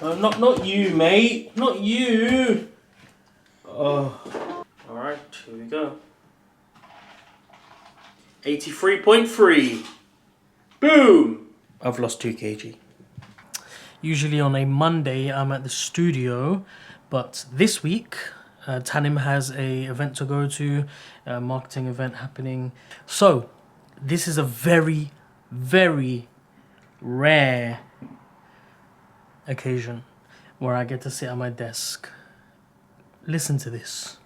Not you, mate. Not you. Oh. Alright, here we go. 83.3. Boom! I've lost 2 kg. Usually on a Monday, I'm at the studio, but this week, Tanim has a event to go to, a marketing event happening. So, this is a very, very rare occasion where I get to sit at my desk. Listen to this.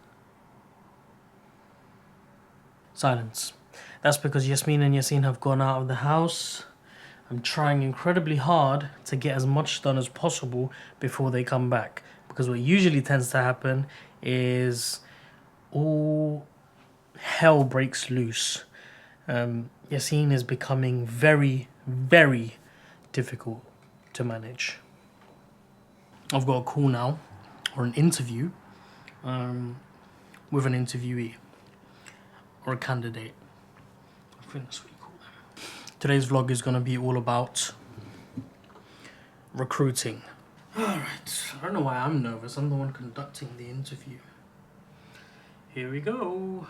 Silence. That's because Yasmin and Yasin have gone out of the house. I'm trying incredibly hard to get as much done as possible before they come back. Because what usually tends to happen is all hell breaks loose. Yasin is becoming very, very difficult to manage. I've got a call now, or an interview, with an interviewee, or a candidate. I think that's what you call them. Today's vlog is going to be all about recruiting. Alright, I don't know why I'm nervous, I'm the one conducting the interview. Here we go.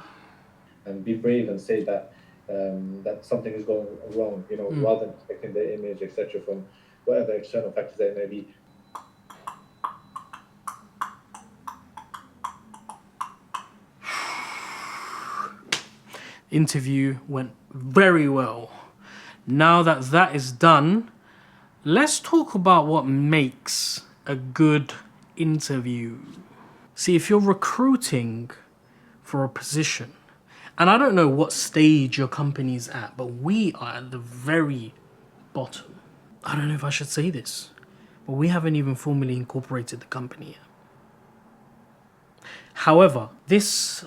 And be brave and say that that something is going wrong, you know, rather than expecting the image, etc., from whatever external factors there may be. Interview went very well. Now that that is done, let's talk about what makes a good interview. See, if you're recruiting for a position, and I don't know what stage your company's at, but we are at the very bottom. I don't know if I should say this, but we haven't even formally incorporated the company yet. However, this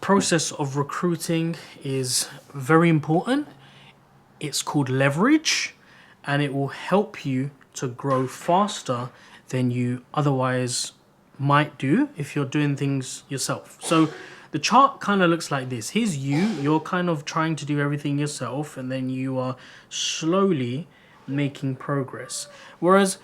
process of recruiting is very important. It's called leverage, and it will help you to grow faster than you otherwise might do if you're doing things yourself. So the chart kind of looks like this. Here's you're kind of trying to do everything yourself, and then you are slowly making progress. Whereas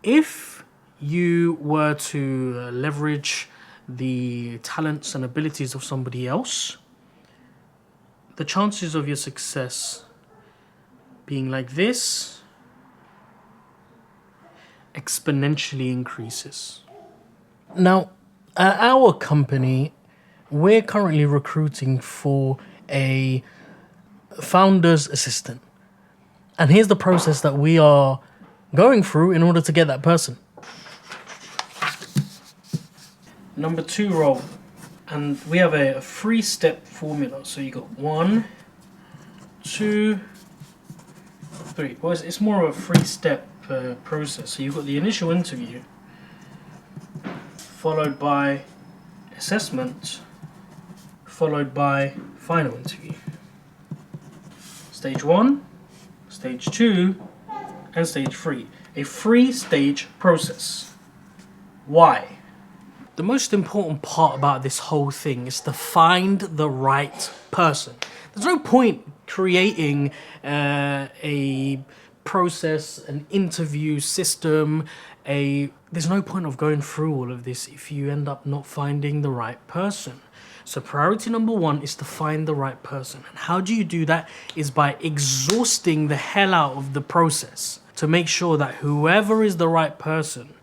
if you were to leverage the talents and abilities of somebody else, the chances of your success being like this exponentially increases. Now, at our company, we're currently recruiting for a founder's assistant. And here's the process that we are going through in order to get that person. Number 2 role, and we have a 3-step formula. So you got 1, 2, 3. Well, it's more of a 3-step process. So you've got the initial interview, followed by assessment, followed by final interview. Stage 1, stage 2, and stage 3. A 3-stage process. Why? The most important part about this whole thing is to find the right person. There's no point creating a process, an interview system, there's no point of going through all of this if you end up not finding the right person. So priority number 1 is to find the right person. And how do you do that? Is by exhausting the hell out of the process to make sure that whoever is the right person,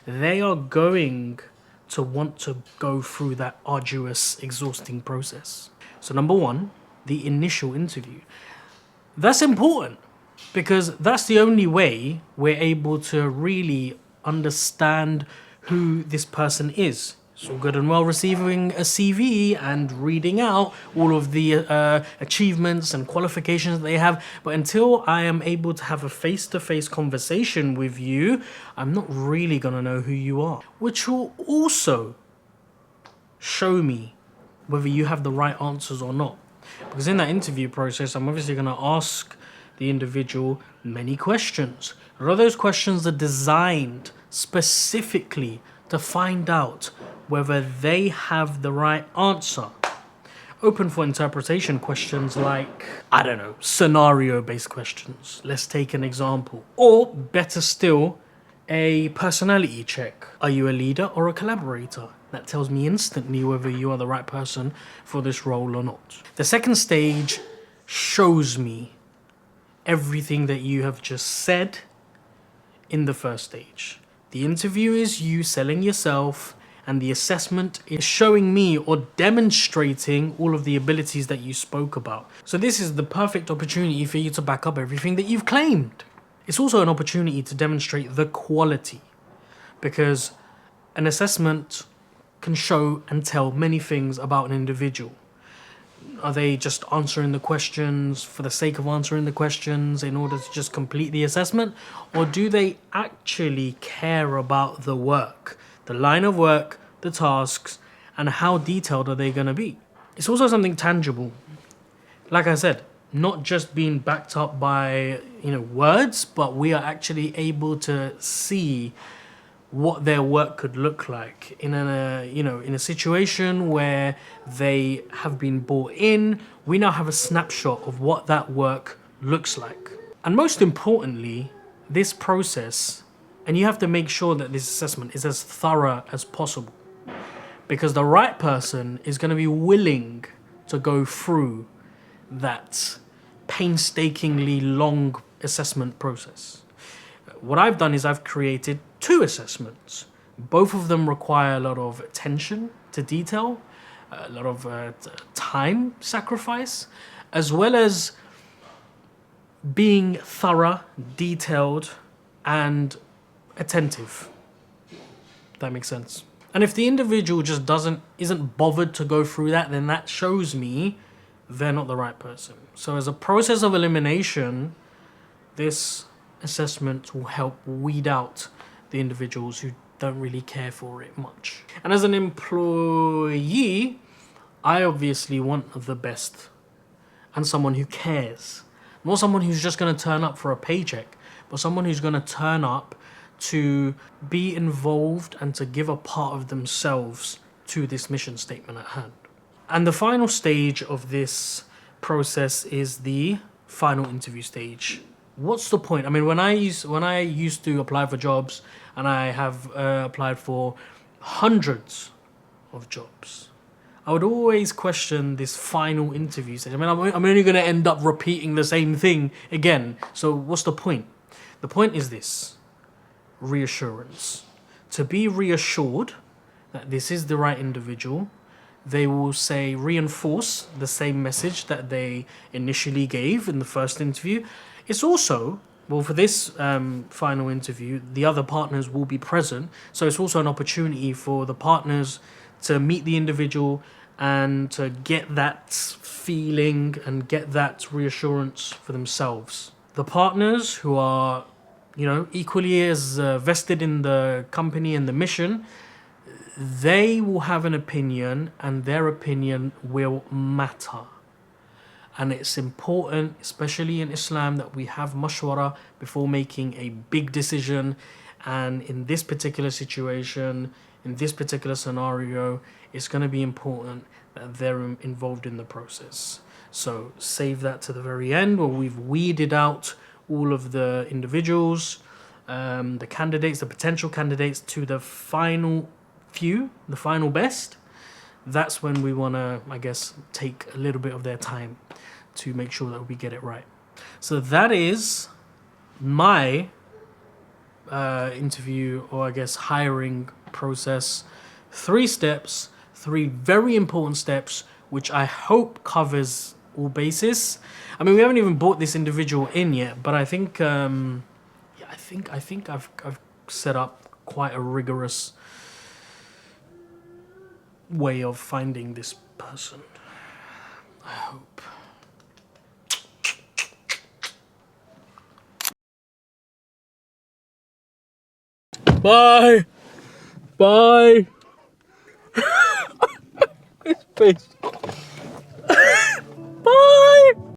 they are going to want to go through that arduous, exhausting process. So number 1, the initial interview. That's important because that's the only way we're able to really understand who this person is. It's all good and well receiving a CV and reading out all of the achievements and qualifications that they have, but until I am able to have a face-to-face conversation with you, I'm not really going to know who you are, which will also show me whether you have the right answers or not. Because in that interview process, I'm obviously going to ask the individual many questions. A lot of those questions are designed specifically to find out whether they have the right answer. Open for interpretation questions like, I don't know, scenario-based questions. Let's take an example. Or, better still, a personality check. Are you a leader or a collaborator? That tells me instantly whether you are the right person for this role or not. The second stage shows me everything that you have just said in the first stage. The interview is you selling yourself, and the assessment is showing me or demonstrating all of the abilities that you spoke about. So this is the perfect opportunity for you to back up everything that you've claimed. It's also an opportunity to demonstrate the quality, because an assessment can show and tell many things about an individual. Are they just answering the questions for the sake of answering the questions in order to just complete the assessment? Or do they actually care about the work, the line of work, the tasks, and how detailed are they going to be? It's also something tangible. Like I said, not just being backed up by, words, but we are actually able to see what their work could look like in a situation where they have been brought in. We now have a snapshot of what that work looks like. And most importantly, this process, and you have to make sure that this assessment is as thorough as possible, because the right person is going to be willing to go through that painstakingly long assessment process. What I've done is I've created 2 assessments. Both of them require a lot of attention to detail, a lot of time sacrifice, as well as being thorough, detailed, and attentive. That makes sense. And if the individual just isn't bothered to go through that, then that shows me they're not the right person. So as a process of elimination, this assessment will help weed out the individuals who don't really care for it much. And as an employee, I obviously want the best and someone who cares. Not someone who's just going to turn up for a paycheck, but someone who's going to turn up to be involved and to give a part of themselves to this mission statement at hand. And the final stage of this process is the final interview stage. What's the point? I mean, when I used to apply for jobs, and I have applied for hundreds of jobs, I would always question this final interview stage. I mean, I'm only going to end up repeating the same thing again. So what's the point? The point is this: reassurance. To be reassured that this is the right individual, they will reinforce the same message that they initially gave in the first interview. It's also, for this final interview, the other partners will be present. So it's also an opportunity for the partners to meet the individual and to get that feeling and get that reassurance for themselves. The partners who are, equally as vested in the company and the mission, they will have an opinion, and their opinion will matter. And it's important, especially in Islam, that we have mashwara before making a big decision. And in this particular situation, in this particular scenario, it's going to be important that they're involved in the process. So save that to the very end, where we've weeded out all of the individuals, the candidates, the potential candidates, to the final few, the final best. That's when we want to, take a little bit of their time to make sure that we get it right. So that is my interview, or hiring process. 3 steps, 3 very important steps, which I hope covers all bases. I mean, we haven't even brought this individual in yet, but I think I've set up quite a rigorous way of finding this person. I hope. Bye. Bye. His face.